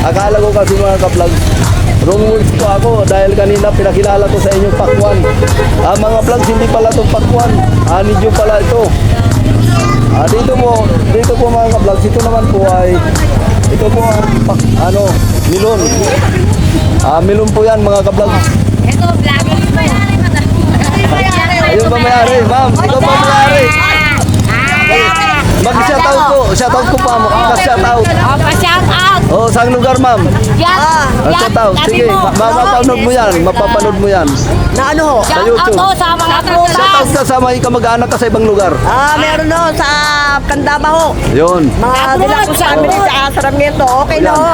Akala ko kasi mga ka-vlog, wrong words po ako dahil kanina pinakilala ko sa inyong pakwan. Mga vlogs, hindi pala itong pakwan. Honeydew pala ito. Dito po mga ka-vlogs, ito naman po ay, ito po ang milon. Milon po yan mga ka-vlogs. Ito, vlogger pa yan. Ayun pa may-ari, ma'am. Ito pa may-ari. Mag-shoutout po. Shoutout ko pa. Mag-shoutout. Pa-shout out. Oh, saan lugar, ma'am? Yan. Shoutout. Sige, mapapanood mo yan. Mapapanood mo yan. Na ano ho? Sa Shout out YouTube. to sa mga prutas. Shoutout ka sa mga kamag-anak ka sa ibang lugar. Meron no sa Candaba ho. Yun. Mga dila ko sa amin sa Saramiento. Okay na ho.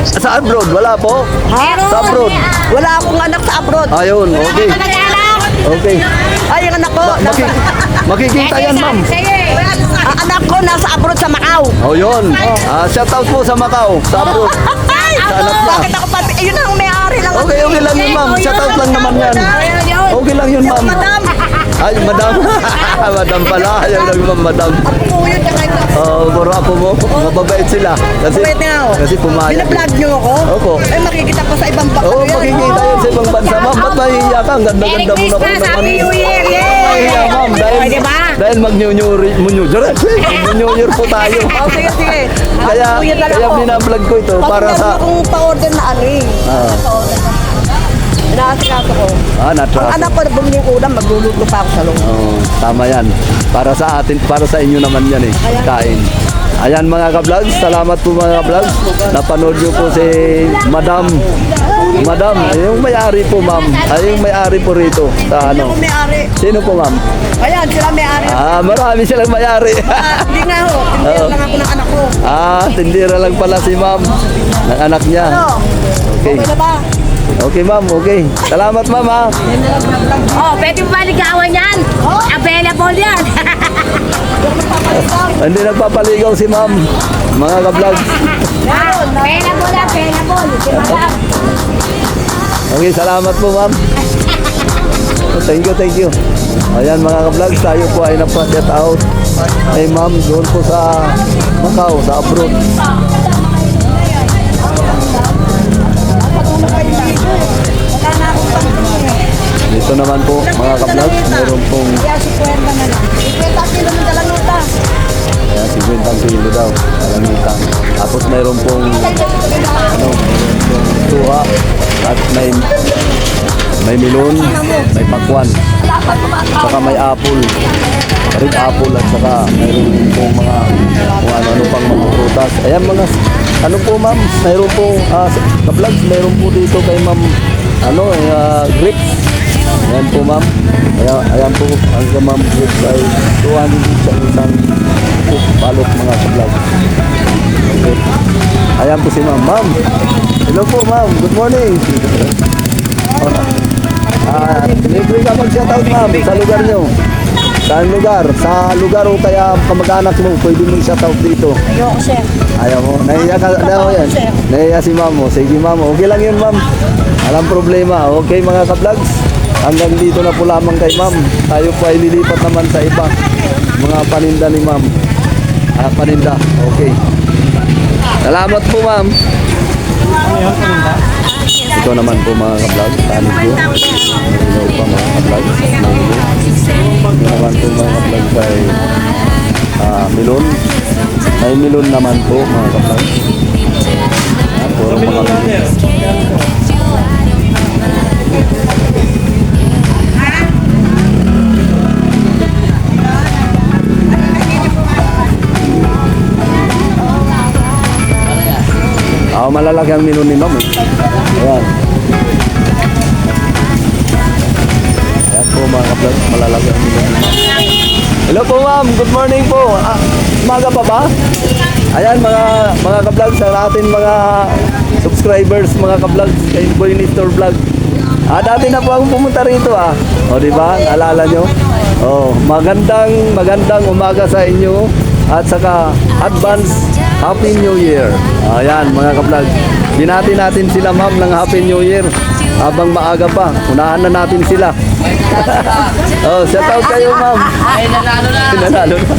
Sa abroad, wala po? Meron. Sa abroad. Wala akong anak sa abroad. Ayun, okay. Okay. Ay, yung anak ko. Makikita yan, ma'am. Anak ko nasa abroad sa Macau. Oh, yun. Shoutout po sa Macau, sa abroad. Ay, Sa anak niya. bakit ako pati? Yun ang may-ari lang. Okay, okay lang yun, ma'am. Shoutout lang naman yan. Okay lang yun, ma'am. Madam. Ay, madam. Madam pala. Ayaw lang, ma'am, madam. Ako yun yung ito. Puro apo mo. Mababait sila. Kasi, Wait nga ho. kasi pumayag. Bina-vlog niyo ako? Opo. Ay, makikita ko sa ibang Oo, makikita yun sa ibang bansa, ma'am. Ba't mahihiya ka? Ang ganda-ganda mo na po naman. Happy New Year! Mahihiya, ma'am. Ay, di ba? Dahil mag-New Year po tayo. Oh, sige, sige. Kaya, Ako yun kaya binablog ko ito para sa... Kung pa-order na ano eh. Inaasikaso ko. Na-trust. Ang anak ko, bumili ng ulam, magluluto pa ako sa loob. Oo, tama yan. Para sa atin, para sa inyo naman yan eh. Kain. Ayan mga ka-vlogs, salamat po mga ka-vlogs. Napanood nyo po si Madam. Madam, yung may-ari po ma'am. Yung may-ari po rito. Sa Hindi ano. ako may-ari. Sino po ma'am? Ayan, sila may-ari. Marami silang may-ari. Hindi nga ho, tindera lang ako ng anak ko. Tindira lang pala si ma'am. Ng anak niya. Ano? Okay. Okay na ba? Okay ma'am, okay. Salamat ma'am ha. Oh, pwede mo ba ligawan yan? Available yan. Hindi nagpapaligaw si ma'am. Mga ka-vlogs. Available na, available. Si Madam. Okay, salamat po ma'am. Thank you. Ayan mga ka-vlogs, tayo po ay napa-get out kay ma'am doon po sa Macau, sa abroad. Dito naman po mga ka-vlogs, meron pong Kaya si Kwenta na lang. 50 kilo ng dalanguta. ayan, 50 kilo daw, kalamitan. Tapos meron pong tuha at may milon, may pakwan, saka may apple, red apple at saka mayroon pong mga kung ano pang mga prutas. Ayan mga ano po ma'am, mayroon po ka-vlogs, mayroon po dito kay ma'am grapes. Ayan po ma'am. Ayan po ang ma'am grapes ay 200 sa isang balot mga ka-vlogs. Okay. Ayan po si ma'am. Ma'am, hello po ma'am, good morning. Libre ka mag-shoutout ma'am sa lugar nyo. Saan lugar? Sa lugar o kaya kamag-anak mo, pwede mo i-shoutout dito. Ayoko, sir. Ayaw mo? Nahiya ka? Yan. Nahiya si ma'am mo. Sige ma'am, okay lang yun ma'am. Walang problema. Okay mga ka-vlogs, hanggang dito na po lamang kay ma'am. Tayo po ay lilipat naman sa iba. Mga paninda ni ma'am. Paninda, okay. Salamat po ma'am. Ito naman po mga ka-vlogs, tanig po. Ilaw pa mga ka-vlogs. Ito naman po mga ka-vlogs ay milon. May milon naman po mga ka-vlogs. Puro mga milon. Malalaki ang milon ni ma'am eh. Ayan. Ayan po mga ka-vlogs, malalaki ang milon ni ma'am. Hello po ma'am, good morning po. Umaga pa ba? Ayan mga ka-vlogs, sa atin mga subscribers, mga ka-vlogs kay Boy Nestor Vlog. Dati na po akong pumunta rito O di ba? Naalala nyo? Magandang umaga sa inyo at saka advance Happy New Year. Ayan mga ka-vlog. Binati natin sila ma'am ng Happy New Year. Habang maaga pa, unahan na natin sila. Shout out kayo ma'am. Ay, nanalo na. Nanalo na.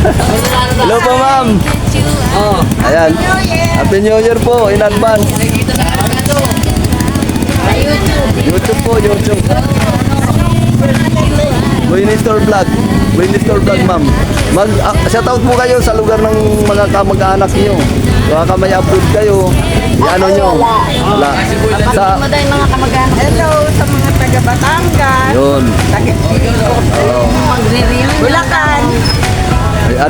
Hello po, ma'am. Ayan. Happy New Year po in advance. YouTube po, YouTube. Winnistor Vlog. Winnistor Vlog, ma'am. Shoutout po kayo sa lugar ng mga kamag-anak niyo. Baka may upload kayo. I-ano nyo. Wala. Sa, Mo yung mga kamag-anak. Hello sa mga taga Batangas. yun. Magre-review. Bulacan. Ay,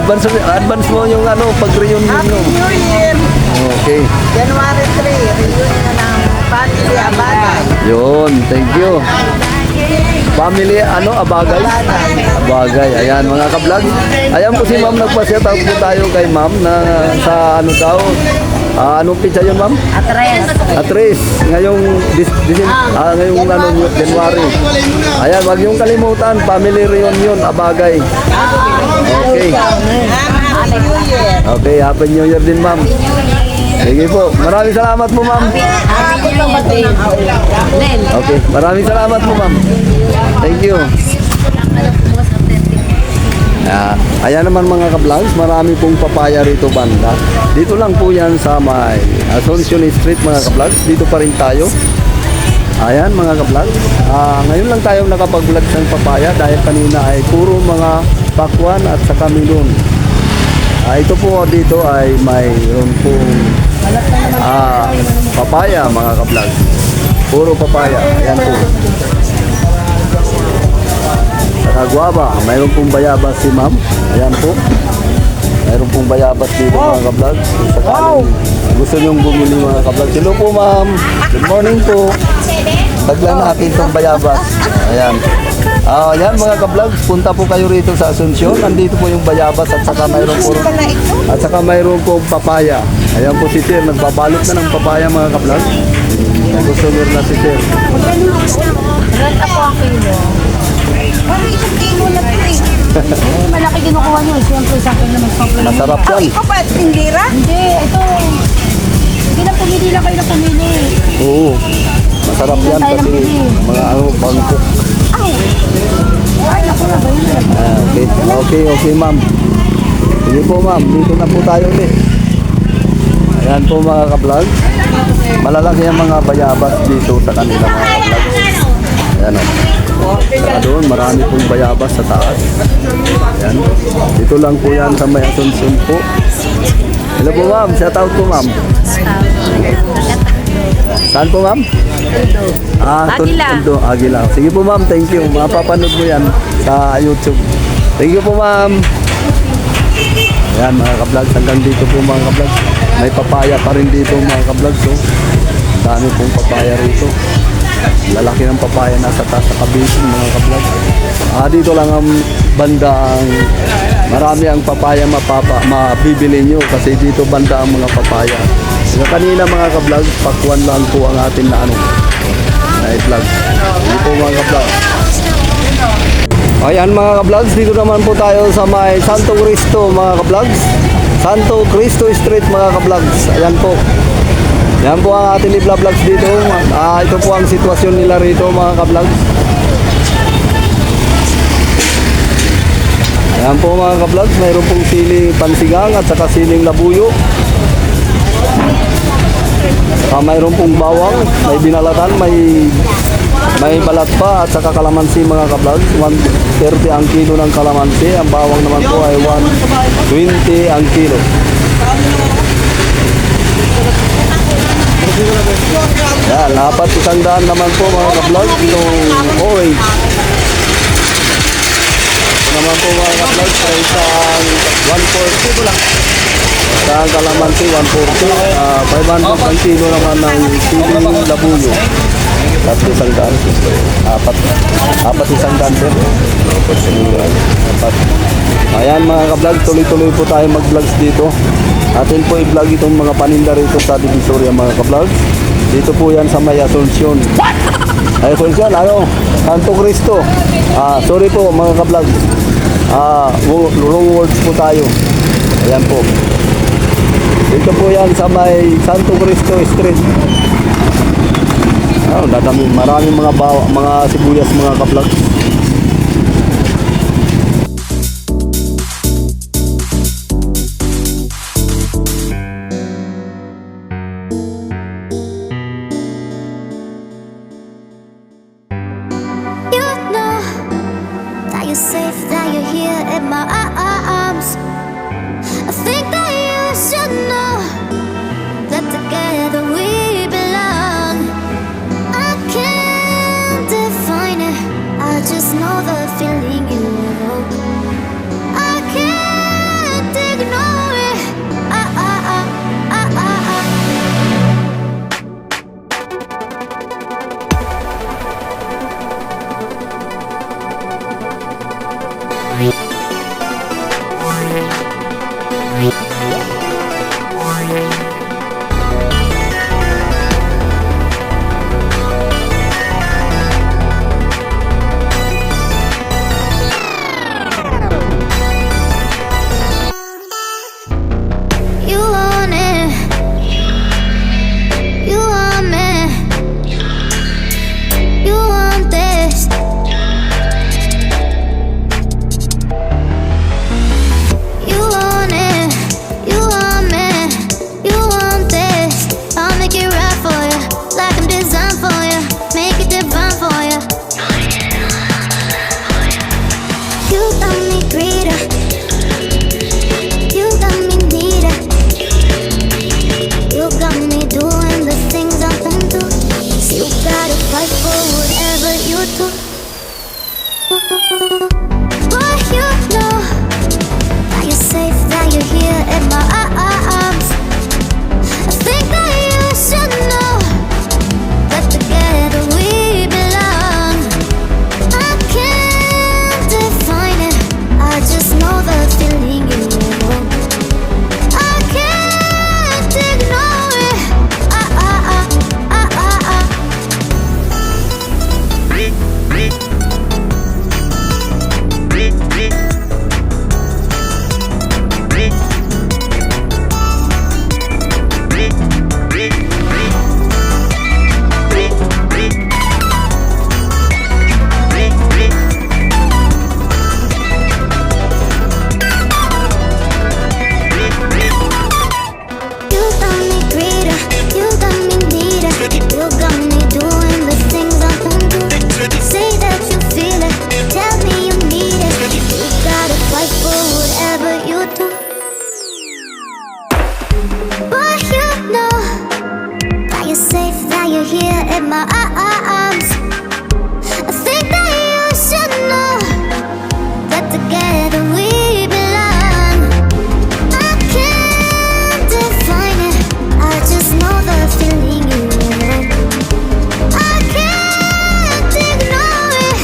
advance mo yung ano, pag-reunion Happy nyo. New Year. Okay. January 3, reunion na ng family Abagay. Yun, thank you. Family, ano, Abagay? Abagay, ayan mga ka-vlog. Ayan po si ma'am, nagpa-shoutout po tayo kay ma'am na sa ano daw. Anong pizza yun, ma'am? Atres. Ngayong, ngayong ano, January. Ayan, wag yung kalimutan. Family reunion, Abagay. Okay. Happy New Year. Okay, Happy New Year din, ma'am. Sige po. Maraming salamat po, ma'am. Okay, maraming salamat po, ma'am. Thank you. Ayan naman mga ka-vlogs, marami pong papaya rito banda. Dito lang po yan sa may Asuncion Street mga ka-vlogs. Dito pa rin tayo. Ayan mga ka-vlogs. Ngayon lang tayo nakapag-vlog ng papaya dahil kanina ay puro mga pakwan at saka milon. Ito po dito ay mayroon pong papaya mga ka-vlogs. Puro papaya. Ayan po. Saka guava. Mayroon pong bayabas si ma'am. Ayan po. Mayroon pong bayabas dito mga ka-vlogs. Sakaling gusto nyong bumili mga ka-vlogs. Hello po ma'am. Good morning po. Taglan natin itong bayabas. Ayan. Ayan mga ka-vlogs. Punta po kayo rito sa Asuncion. Nandito po yung bayabas at saka mayroon pong papaya. Ayan po si Sir. Nagbabalot na ng papaya mga ka-vlogs. Gusto nyo na si Sir. Renta po ang kilo. Parang isang kilo na ito eh. Malaki kinukuha nyo. Siyempre sa akin naman pang Masarap yan. Ikaw ba at tindira? Hindi, ito. Sige na, pumili lang kayo na pumili. Oo. Masarap yan kasi mga ano, bangkok. Ay, naku na ba yun? Okay ma'am. Sige po ma'am, dito na po tayo ulit. Ayan po mga ka-vlog. Malalaki ang mga bayabas dito sa kanila mga ka-vlog. Ayan o. Saka doon, marami pong bayabas sa taas. Ayan. Dito lang po yan sa may Asuncion po. Hello po ma'am, shout out po ma'am. Saan po ma'am? Agila. Tondo, Agila. Sige po ma'am, thank you. Mapapanood mo yan sa YouTube. Thank you po ma'am. Ayan mga ka-vlogs, hanggang dito po mga ka-vlogs. May papaya pa rin dito mga ka-vlogs. So, dami pong papaya rito. Lalaki ng papaya nasa taas sa kabisin mga ka-vlogs. Dito lang ang banda ang marami ang papaya mabibili nyo kasi dito banda ang mga papaya. So, kanina mga ka-vlogs, pakwan lang po ang atin na ano, na i-vlog. Dito mga ka-vlogs. Ayan mga ka-vlogs, dito naman po tayo sa may Santo Cristo mga ka-vlogs. Santo Cristo Street mga ka-vlogs. Ayan po. Yan po ang ating i-vlogs dito. Ito po ang sitwasyon nila rito mga ka-vlogs. Ayan po mga ka-vlogs, mayroon pong siling pansigang at saka siling labuyo. Saka mayroon pong bawang, may binalatan, may balat pa at saka kalamansi mga ka-vlogs. 130 ang kilo ng kalamansi. Ang bawang naman po ay 120 ang kilo. Yan, dapat 100 naman po mga ka-vlog itong orange. Ito naman po mga ka-vlog ay isang 140 po lang. Sa kalamansi 140, 500 ang kilo naman ng siling labuyo. At 100. Apat 100 sir. Apat. Ayan mga ka-vlog, tuloy-tuloy po tayo mag-vlogs dito. Atin po i-vlog itong mga paninda rito sa Divisoria mga ka-vlog. Dito po yan sa may Asuncion. Ay Asuncion, ano? Santo Cristo. Sorry po mga ka-vlog. Wrong words po tayo. Ayan po. Dito po yan sa may Santo Cristo Street. Maraming mga sibuyas mga ka-vlog. that you're here in my arms. I think that you should know that together we belong. I can't define it, I just know the feeling you evoke. I can't ignore it. You want it, you want me, you want this. You want it, you want me, you want this. I'll make it right for you, like I'm designed for you, make it divine for you. You got me greedy, you got me needed, you got me doing the things I won't do. You gotta fight for whatever you do. But you know that you're safe, that you're here in my arms. I think that you should know that together we belong. I can't define it, I just know the feeling you evoke. I can't ignore it. You got me greedy, you got me needed, you got me doing the things I won't do. Say that you feel it, tell me you need it. You gotta fight for whatever you do. But you know that you're safe, that you're here in my arms. I think that you should know that together we belong. I can't define it, I just know the feeling you evoke. I can't ignore it.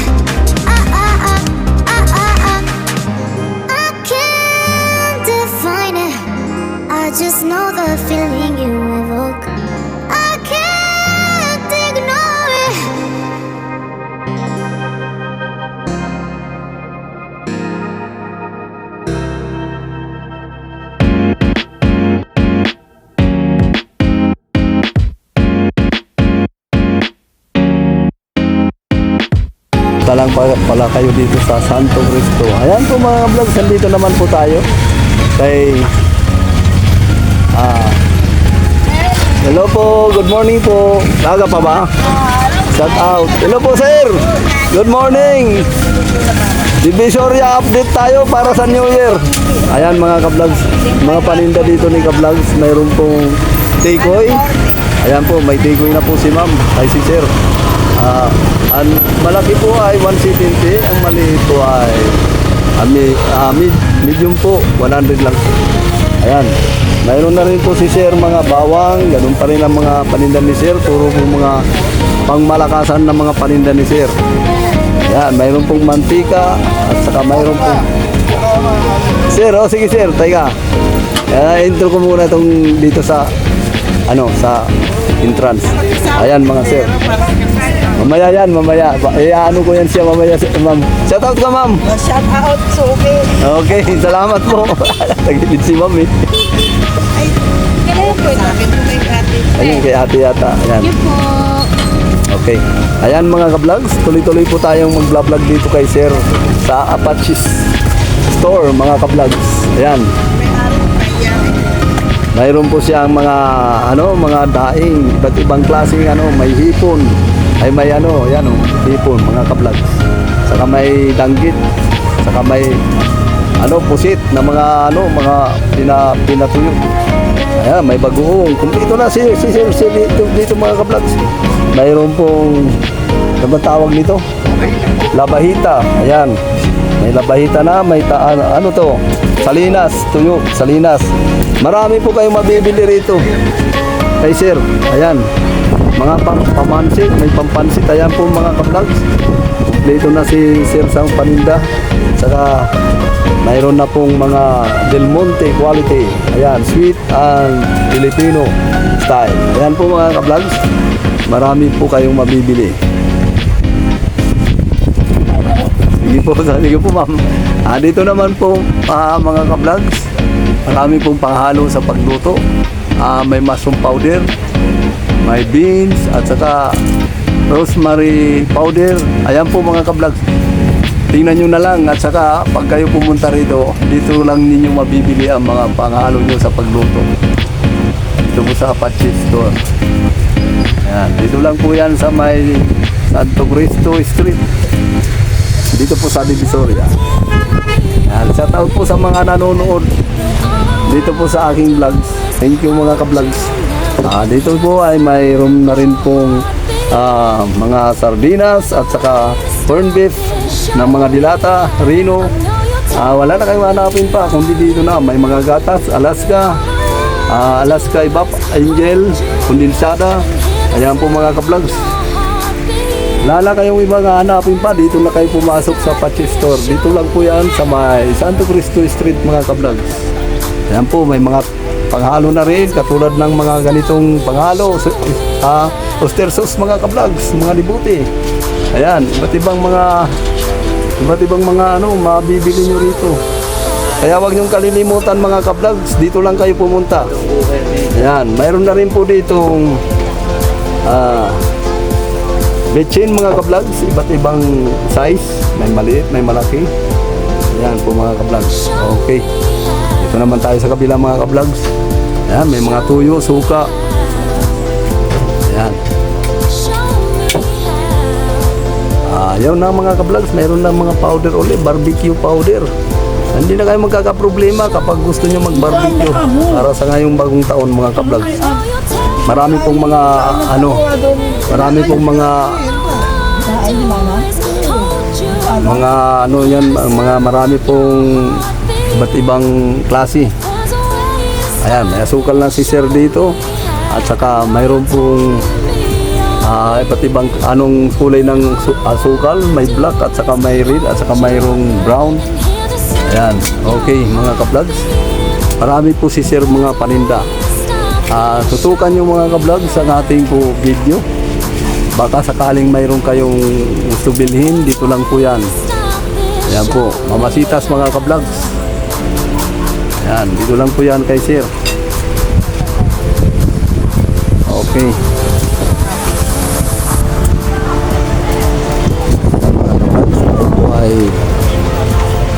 I can't define it, I just know the feeling you evoke. I can't ignore it. Talang pala kayo dito sa Santo Cristo. Ayan po mga vlogs, nandito naman po tayo kay hello po, good morning po. Laga pa ba? Shout out. Hello po sir, good morning. Divisoria update tayo para sa New Year. Ayan mga ka-vlogs, mga paninda dito ni ka-vlogs, mayroon pong tikoy. Ayan po, may tikoy na po si ma'am, ay si sir. Ang malaki po ay 170, ang maliit po ay medium po, 100 lang. Ayan, mayroon na rin po si sir mga bawang, ganun pa rin ang mga paninda ni sir, puro po mga pangmalakasan ng mga paninda ni sir. Ayan, mayroon pong mantika at saka mayroon pong sir, oh sige sir, teka. Intro ko muna itong dito sa sa entrance. Ayan mga sir. Mamaya yan, mamaya. Ano ko yan siya mamaya, ma'am. Shout out ka, ma'am. Shout out, Suki. Okay, salamat po. Nagilid si ma'am eh. Ayun, kay ate yata. Ayan. Okay. Ayan mga ka-vlogs, tuloy-tuloy po tayong mag-vlog dito kay sir sa Apache Store mga ka-vlogs. Ayan. Mayroon po siyang mga mga daing, iba't ibang klaseng may hipon. Ay may yan hipon mga ka-vlogs. Saka may danggit. Saka may pusit na mga pinatuyo. Ayan, may bagoong. Kumpleto na si dito mga ka-vlogs. Mayroon pong ano ba tawag nito? Labahita. Ayan. May labahita na, may ano to? Salinas, tuyo, salinas. Marami po kayong mabibili rito. Kay sir. Ayan. Mga pamansit, may pampansit. Ayan po mga ka-vlogs. Kumpleto na si sir sa paninda. Saka mayroon na pong mga Del Monte quality. Ayan, sweet and Filipino style. Ayan po mga ka-vlogs. Marami po kayong mabibili. Sige po ma'am. Dito naman po mga ka-vlogs. Marami pong panghalo sa pagluto. May mushroom powder, may beans at saka rosemary powder. Ayan po mga ka-vlogs. Tingnan nyo na lang at saka pag kayo pumunta rito, dito lang ninyo mabibili ang mga panghalo nyo sa pagluto. Dito po sa Apache Store. Ayan, dito lang po yan sa may Santo Cristo Street. Dito po sa Divisoria. Ayan, shout out po sa mga nanonood dito po sa aking vlogs. Thank you mga ka-vlogs. Dito po ay mayroon na rin pong mga sardinas at saka corned beef ng mga dilata, rino. Wala na kayong hanapin pa kundi dito na may mga gatas, Alaska, Alaska Ibap, Angel, kondensada. Ayan po mga ka-vlogs. Wala kayong ibang hanapin pa, dito na kayo pumasok sa Apache Store. Dito lang po yan sa may Santo Cristo Street mga ka-vlogs. Ayan po, may mga panghalo na rin katulad ng mga ganitong panghalo, oyster sauce mga ka-vlogs, mga libuti. Ayan, iba't ibang mga mabibili nyo rito. Kaya wag niyong kalilimutan mga ka-vlogs, dito lang kayo pumunta. Ayan, mayroon na rin po ditong betchin mga ka-vlogs, iba't ibang size, may maliit, may malaki. Ayan po mga ka-vlogs. Okay. Dito naman tayo sa kabila mga ka-vlogs. Ayan, may mga tuyo, suka. Ayan. Ayaw na mga ka-vlogs, mayroon na mga powder ulit, barbecue powder. Hindi na kayo magkakaproblema kapag gusto nyo mag-barbecue para sa ngayong bagong taon mga ka-vlogs. Marami pong mga marami pong iba't ibang klase. Ayan, may asukal na si sir dito at saka mayroon pong iba't ibang anong kulay ng asukal, may black at saka may red at saka mayroong brown. Ayan, okay mga ka-vlogs. Marami po si sir mga paninda. Tutukan yung mga ka-vlogs sa ating po video. Baka sakaling mayroon kayong gusto bilhin, dito lang po yan. Ayan po, Mamasitas mga ka-vlogs. Ayan, dito lang po yan kay sir. Okay. Ito ay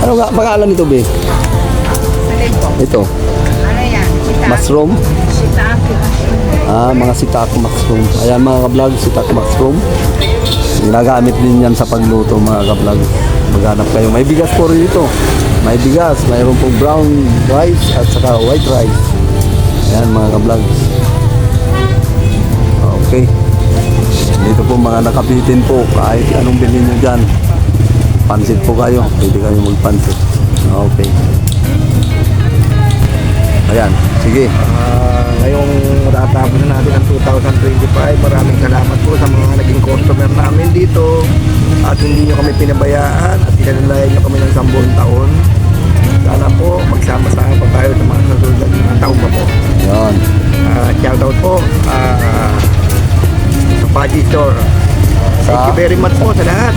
ano nga pangalan nito, be? Ito. Ano yan? Mushroom. Mga sitako mushroom. Ayan mga ka-vlog, sitako mushroom. Ginagamit din yan sa pagluto mga ka-vlog. Maghanap kayo. May bigas po rito. May bigas, mayroon pong brown rice at saka white rice. Ayan mga ka-vlog. Okay. Dito po mga nakabitin po. Kahit anong bilhin nyo dyan. Pansit po kayo. Pwede kayo magpansit. Okay. Ayan, sige. Ngayong matatapos na natin ang 2025, maraming salamat po sa mga naging customer namin dito at hindi nyo kami pinabayaan at pinalalayan nyo kami ng 10 taon. Sana po magsama-sama pa tayo sa mga susunod na taon pa po. Ayan. Shoutout po sa Apache Store. Thank you very much po sa lahat.